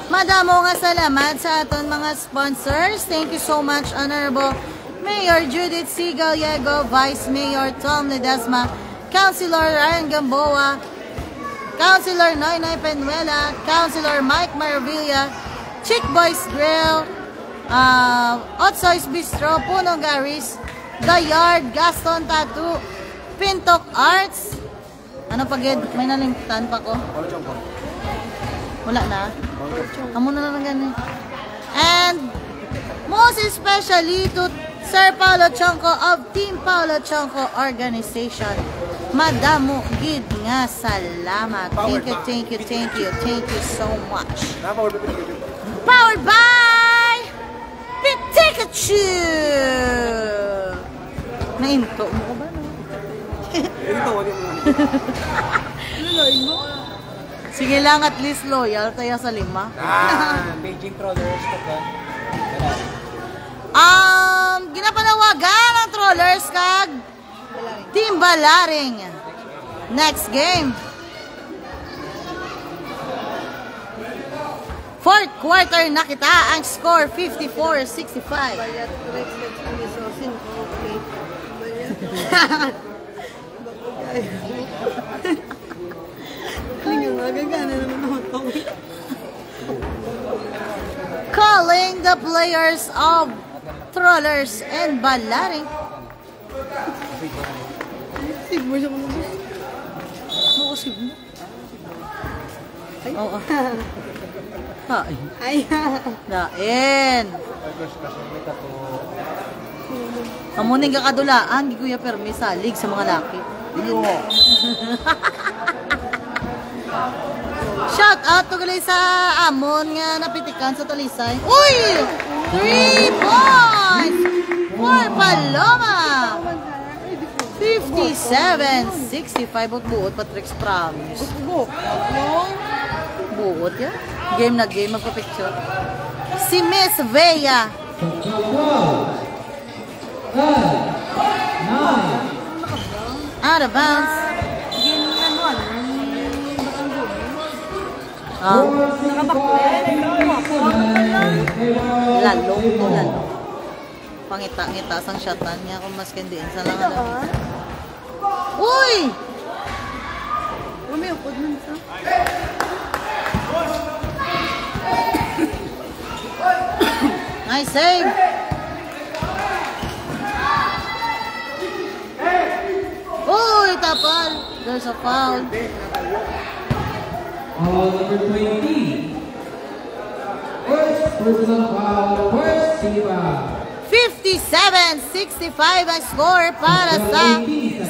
Madamo nga salamat sa aton mga sponsors. Thank you so much, Honorable Mayor Judith C. Gallego, Vice Mayor Tom Ledesma, Councilor Ryan Gamboa, Councilor Noynoy Penuela, Councilor Mike Maravilla, Chick Boys Grill, Otsoy's Bistro, Punong Garis, The Yard, Gaston Tattoo, Pintok Arts. Ano pag may nalimtan pa ko? Wala na? Amo na lang ganun. And most especially to Sir Paolo Chonco of Team Paolo Chonco Organization. Madamo gid nga salamat. Thank you so much. Powered by Pikachu! Nainto mo ko ba? Sige lang, at least loyal tayo sa 5. Beijing Trollers ka ba? Ginapanawagan ang Trollers kag Team Balaring. Next game. Fourth quarter na kita. Ang score 54-65. Bayat correct let's pumisosin ko. Okay. Bayat. Nagagana naman ako ito. Calling the players of Trollers and Balaring. Sigmo siya kung naman. Oo, sigmo. Oo. Ay. Ay. Dain. Kamuning kakadulaan, giguya permi salig sa mga laki. Shout out to gali sa amon nga napitikan sa Talisay. Uy! 3 points for Paloma! 57-65 buot Patrick's promise. Buot yan. Game na game, magpa-picture. Si Miss Vea. 12, 9, Out of bounds. Lalo. Pangita-ngita sang shotan niya kung mas kendiin sa lang. Uy! Umiupod nun sa. Nice save. Uy, tapal. There's a foul. number 20. First personal foul, first Siva. 57-65 ang score para sa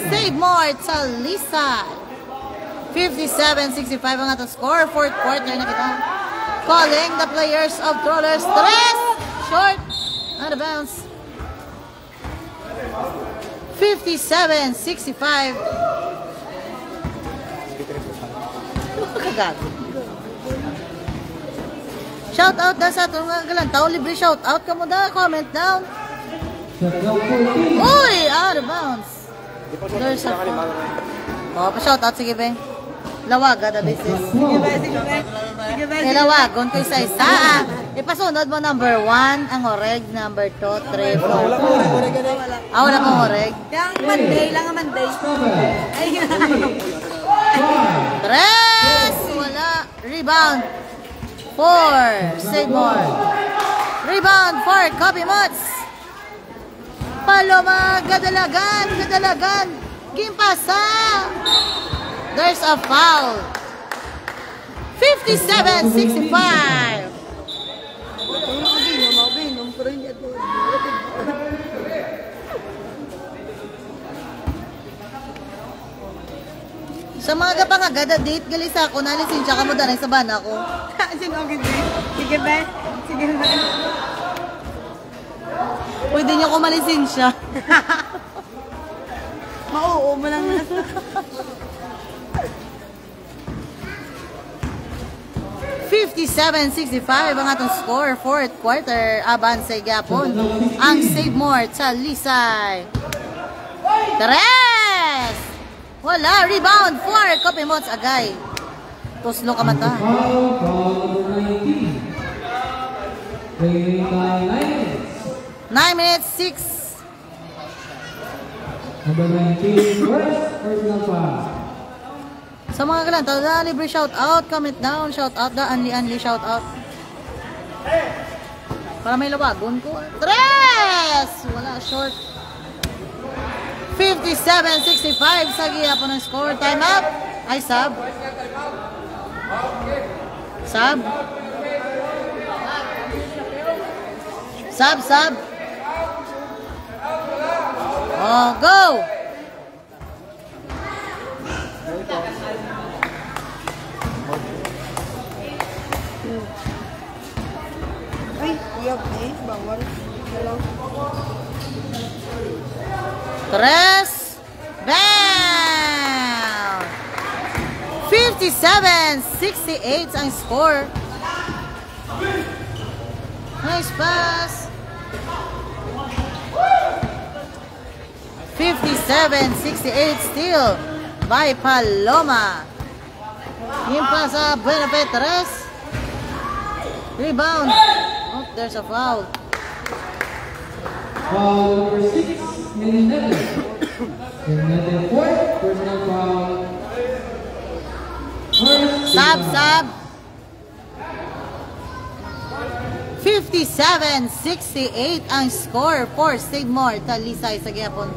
Save More Talisay. 57-65 ang atong score. Fourth quarter na kita. Calling the players of Trollers. 3 short. Out of bounds. 57-65. Kagago. Shout out na sa atong mga Galantaw. Libre shout out ka mo da. Comment down. Shot clock 14. Uy! Out of bounds. There's a oh, pa-shoutout. Sige, be. Lawaga, the business. Sige ba, sige ba? Sige ba, sige ba? Lawagon ko isa-isa. Ipasunod mo number 1, ang oreg, number 2, 3, 4. Wala pong oreg. Yung Monday lang ang Monday. 7. Ay, 3! Wala. Rebound. 4. Save more. Rebound 4. Copy Mots. Paloma. Gadalagan. Gimpasa. There's a foul. 57-65. Maginom, pero hindi ito. Sa mga kapangagada date, galis ako, nalisin siya kamo danay sa bana ko. Sige, okay, sige ba? Sige ba? Pwede niyo kumalisin siya. Mauo mo lang na. 57-65 ang atong score. Fourth quarter, Abansay Gapon. Ang save more sa Lisay. 3! Wala, rebound 4. Copy Mots agay. Tuslo ka mata. Foul number 19. Playing by 9 minutes. 9 minutes 6. Number 19, first personal foul. Sa mga galan, tawag libre shout out, comment down, shout out da, anli shout out. Para may lawagon ko. 3! Wala, short. 57-65 sa giya po ng score. Time up. Ay, sub. Sub. Sub. Oh, go! Ay, yap eh. Bawal. Dalaw. 3. Bam! 57-68 ang score. Nice pass. 57-68 still by Paloma. Yung pa sa Benefit 3. Rebound. Oh, there's a foul. Foul number 6, in Nether. In Nether, fourth personal foul. First Sub. 57-68 ang score for Save More Talisay sa Gyapon.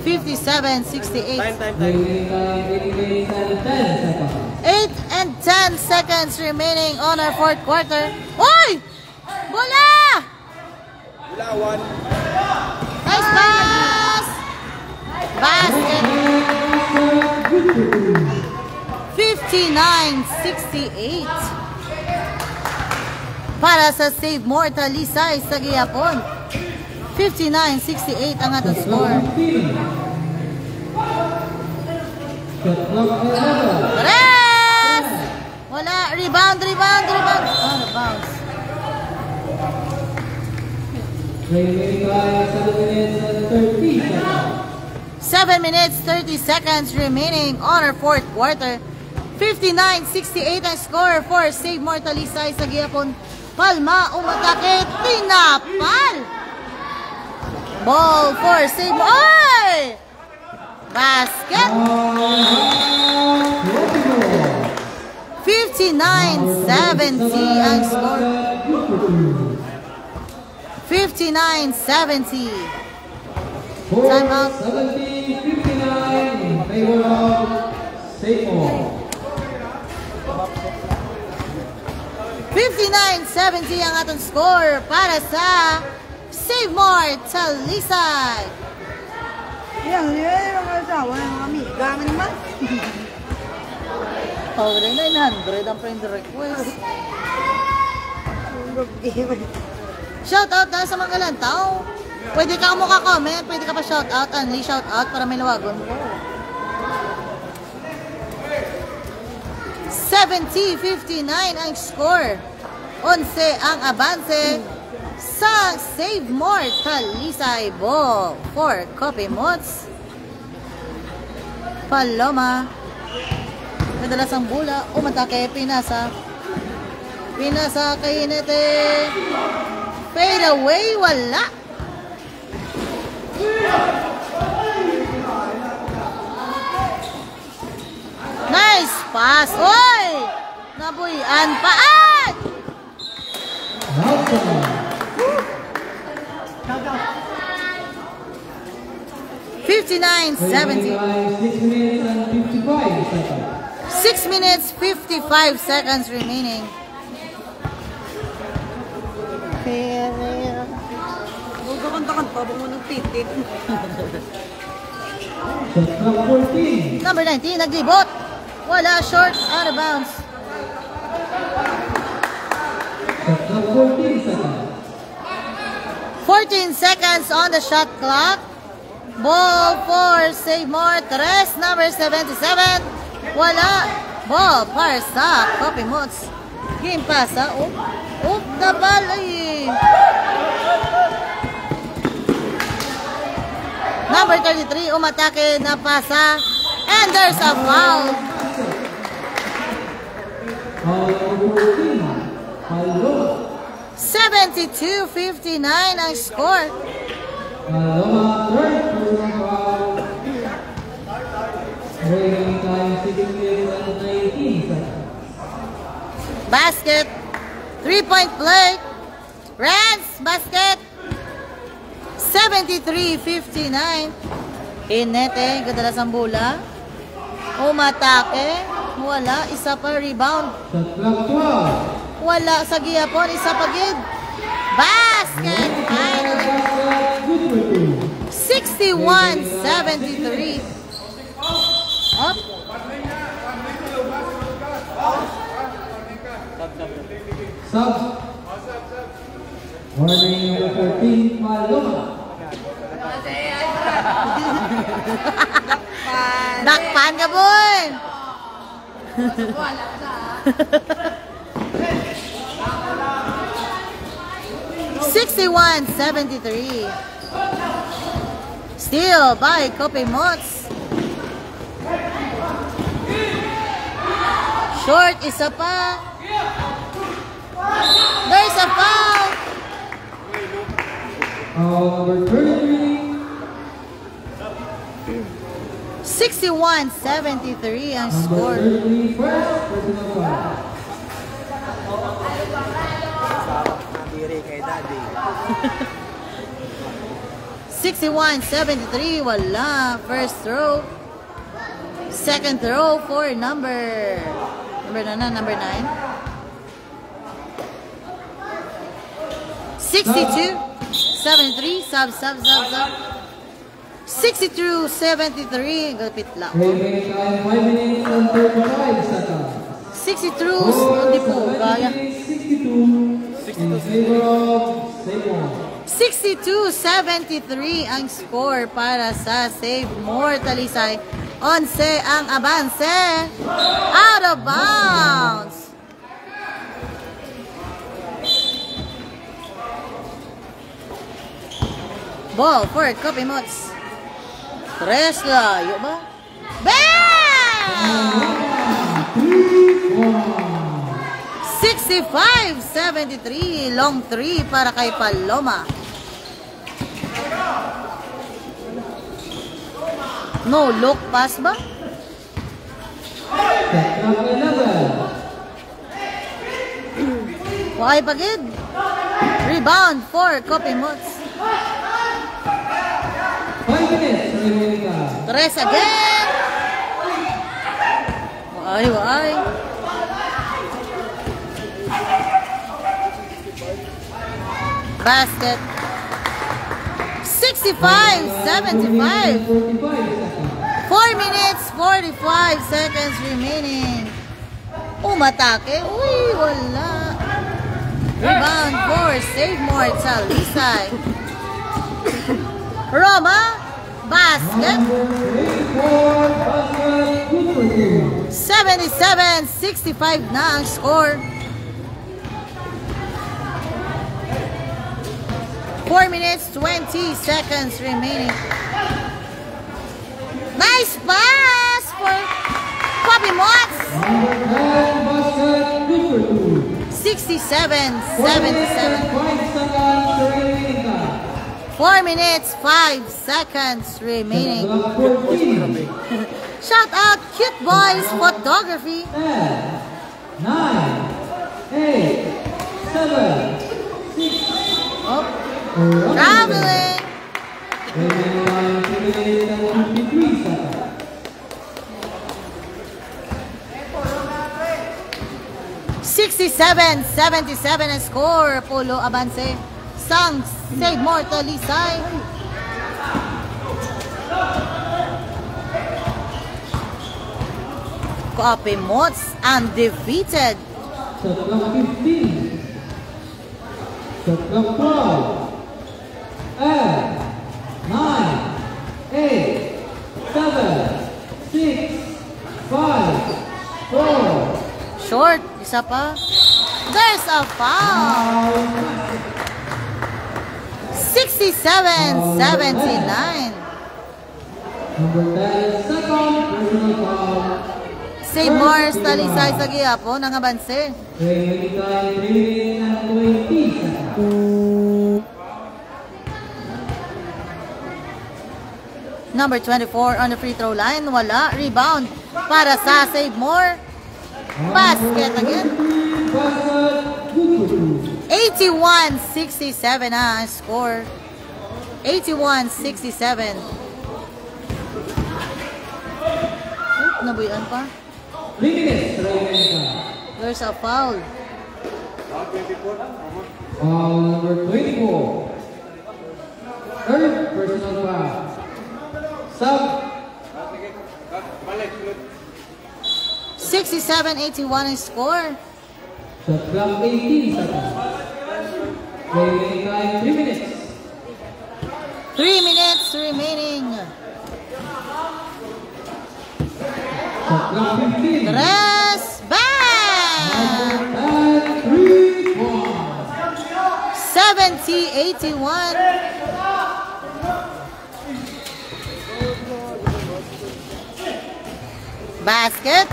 57-68. Time. Playing by 8 minutes and 10 seconds. 8 and 10 seconds remaining on our fourth quarter. Oy! Bola! Ilawan. Nice pass! Basket! 59-68 para sa Save More Talisay sa Gyapon. 59-68 ang atong score. Shot clock 11. Tres! Wala. Rebound. Out of bounds. Playing by 7 minutes and 30 seconds. 7 minutes, 30 seconds remaining on our fourth quarter. 59-68 ang score for Save More Talisay sa Gyapon. Palma, umatake, tinapal! Ball for Save More. Oy! Basket! 59-70 ang score. 59-70. Time out. 70-59 in favor of Save More. 59-70 ang atong score para sa Save More Talisay. Yan mga asawa ng mga amiga nga naman. Oh, 900 ang friend request. Shout out na sa mga lantaw. Pwede ka mo ka-comment, pwede ka pa shout out, only shout out para may lawagon ko. 70-59 ang score. 11 ang abanse Sang Save More Talisay ball for Copimuts. Paloma. Madalas ang bola. Umatake. Pinasa. Pinasa kay Nete. Fade away. Wala. Nice pass. Oy! Nabuyan paan! 59-70. 6 minutes 55 seconds remaining. Huwag ka kanta-kanta, huwag mo ng titik. Number 19, naglibot. Wala, short, out of bounds. 14 seconds on the shot clock. Ball for Save More. Tres, number 77. Wala. Ball para sa Copimuts. Game pass, ha? Oop, nabal. Ay. Number 33, umatake na pasa. And there's a foul. 72-59 ang score. Basket. 3-point play. Reds, basket. 73-59. Inete, gadalas ang bola. Umatake. Wala, isa pa rebound. Wala sa giyapon, isa pa gid. Basket finally. 61-73. Up. Sub. Warning number 14, Paloma. Dakpan ka, boy! 61-73. Steal by Copimuts. Short, isa pa. There's a foul. Number 33. 61-73 ang Number score. 33, first personal foul. Nabiri kay Daddy. 61-73, wala. First throw. Second throw for number 9. 62-73, sub. 62-73, gapit lang. Remaining time 5 minutes and 35 seconds. 62, hindi po kaya. 62 in favor of Save More. 62-73 ang score para sa Save More Talisay. 11 ang abanse. Out of bounds. Ball for Copimuts. Tres layo ba? Bam! 65-73. Long 3 para kay Paloma. No look pass ba? Number 11. Wakay pagid. Rebound for Copimuts. 5 minutes remaining time. Tres again. Waay. Basket. 65-75. 4 minutes, 45 seconds remaining. Umatake. Uy, wala. Rebound for Save More Talisay. Roma, basket. 77-65 na ang score. 4 minutes, 20 seconds remaining. Nice pass for Poppy Mots. Number 10 basket, good for 2. 67, 4 minutes 77. and 5 seconds remaining time. 4 minutes, 5 seconds remaining. Shot clock 14. Shout out Cute Boys Photography. 10, 9, 8, 7, 6, Oh, 4, traveling. remaining time 3 minutes and 53 seconds. 67-77 ang score. Polo Abance. Sang Save More Talisay. Copy Mots undefeated. Shot clock 15. Shot clock 12. And 9, 8, 7, 6, 5, 4. Short. Isa pa. There's a foul. 67-79. Number 10, second personal foul. Save More Talisay sa gihapon ang Abance. Remaining time 3 minutes and 20 seconds. Number 24 on the free throw line. Wala. Rebound para sa Save More. Basket again. Basket, good for 2. 81-67 ang score. 81-67. Nabuyan pa. 3 minutes remaining time. There's a foul. Foul number 24. Third personal foul. Sub. 67-81 ang score. Shot clock 18 seconds. Remaining time 3 minutes. 3 minutes remaining. Shot clock 15. Tres bang! And 3 points. 70-81. Basket.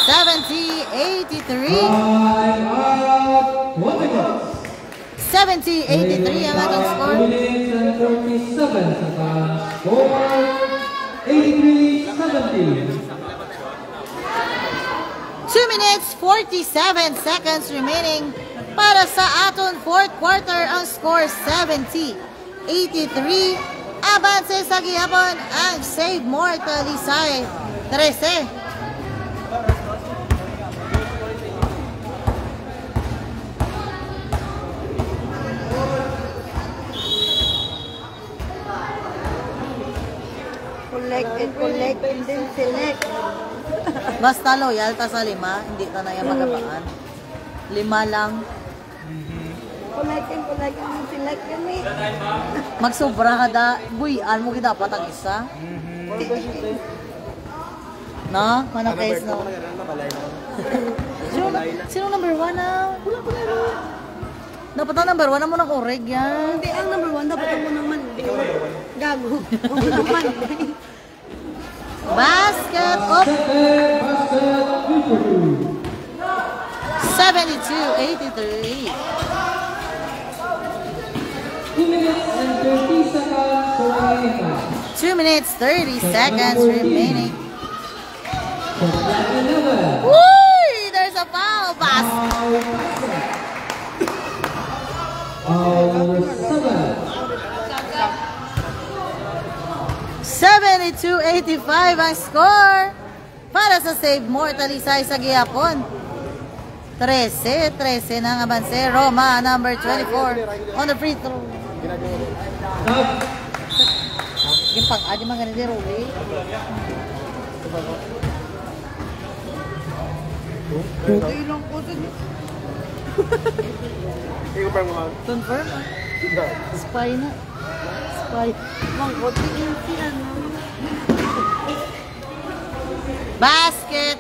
70-83. Time out. 1 minute. 70-83 ang ating score. 2 minutes and 47 seconds. Score 83-70. 2 minutes, 47 seconds remaining para sa aton fourth quarter. Ang score 70-83. Abance sa gihapon ang Save More Talisay 13. Collect and collect and then select. Basta loyal ta sa 5, hindi ta na yung magabaan. 5 lang. Collect and collect and then select kami. Magsobra ka da, buyan mo dapat ang isa. No? Manang guys, no? Sino number 1 na? Dapat ang number 1 na mo ng oreg yan. Hindi, ang number 1 dapat ang unang mandi. Gago. Unang mandi. Basket up. Second basket, good for 2. 72-83. 2 minutes and 30 seconds remaining time. 2 minutes, 30 seconds remaining. Shot clock 11. Woo! There's a foul. Basket. Foul number 7. 72-85 ang score para sa Save More Talisay sa gihapon. 13 na ang Abance. Roma, number 24 on the free throw. Stop. Yung pang-adi mga ganili, Rolly. Ito ilang ko dun. Hindi ko pa yung mga... Confirm, ah. Spy na. Spy. Mangkot din sila, no? Basket.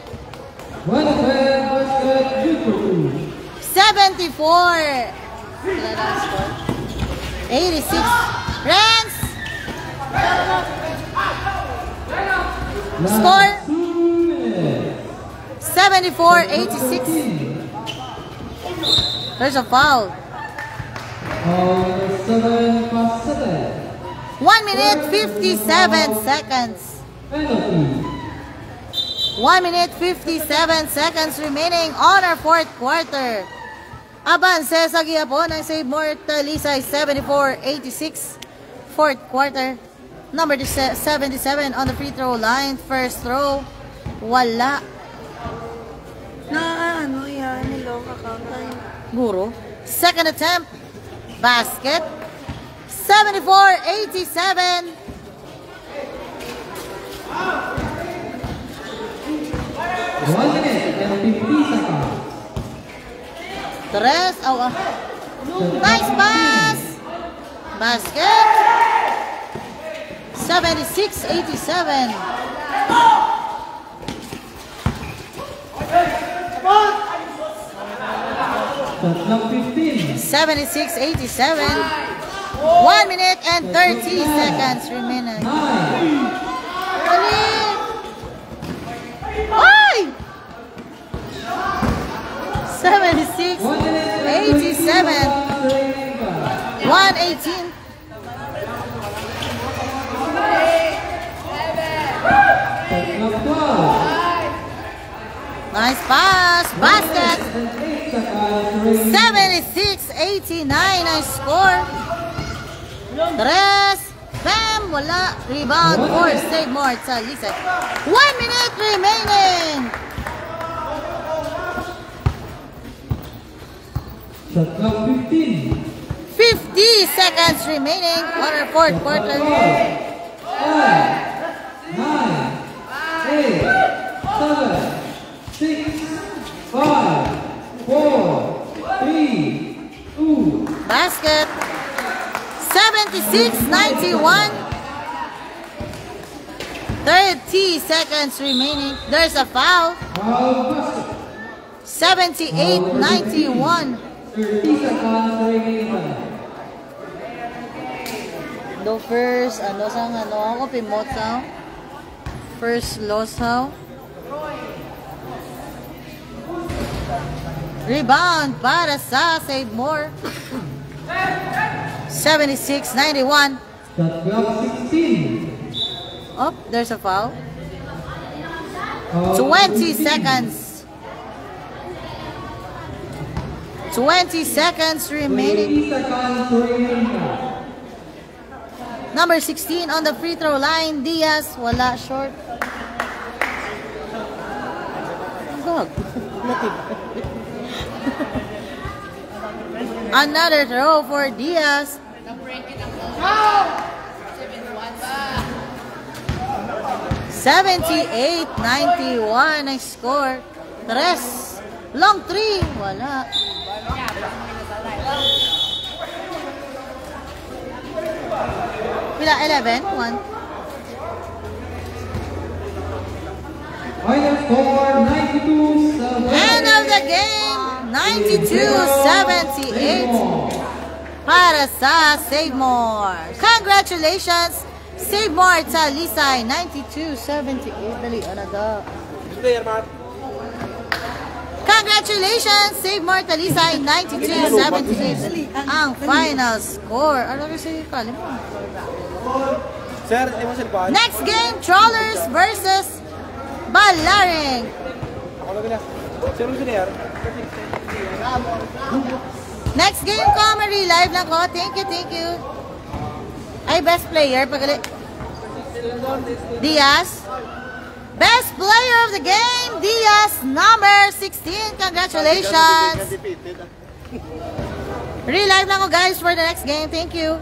One offense, basket, good for 2. 74. Sila na ang score. 86. Renz! Score 74-86. There's a foul. 1 minute 57 seconds. 1 minute 57 seconds remaining on our fourth quarter. Avanse sa gihapon ng Save More Talisay 74-86. Fourth quarter. Number 77 on the free throw line. First throw. Wala. Na ano yan, niloka ka. Guro. Second attempt. Basket. 74-87. Tres. Oh, nice pass. Basket. 76-87. Shot 15. 76-87. 1 minute and 30 seconds remaining. Ay! 76-87. 118. Nice pass. Basket. 76-89 ang score. Tres. Bam! Wala. Rebound for Save More Talisay. 1 minute remaining. Shot clock 15. 50 seconds remaining on our fourth quarter. 5, 9, 8, 7, 6, 5, 4, 3, 2. Basket. 76-91. 30 seconds remaining. There's a foul. Foul basket. 78-91. 30 seconds remaining. Do first, ako pimot sa first loss how. Rebound para sa Save More. 76-91. Shot clock 16. Oh, there's a foul. Foul 20 15. seconds. 20 seconds remaining. 20 seconds remaining. Number 16 on the free throw line. Diaz, wala, short. Gag. Another throw for Diaz. 78-91 ang score. Tres. Long three. Wala. Pila? 11? 1. Final score 92-78. End of the game. 92-78 para sa Save More. Congratulations, Save More Talisay. 92-78. Dali, ano daw? Congratulations, Save More Talisay. 92-78 ang final score. Ano kasi kalim mo? Sir, di mo silbahan? Next game, Trollers versus Balaring. Ako lang na. Sir, mo sinayar? Next game ko, ma-relive lang ko. Thank you. Ay, best player. Pagalit. Diaz. Best player of the game, Diaz, number 16. Congratulations. Relive lang ko, guys, for the next game. Thank you.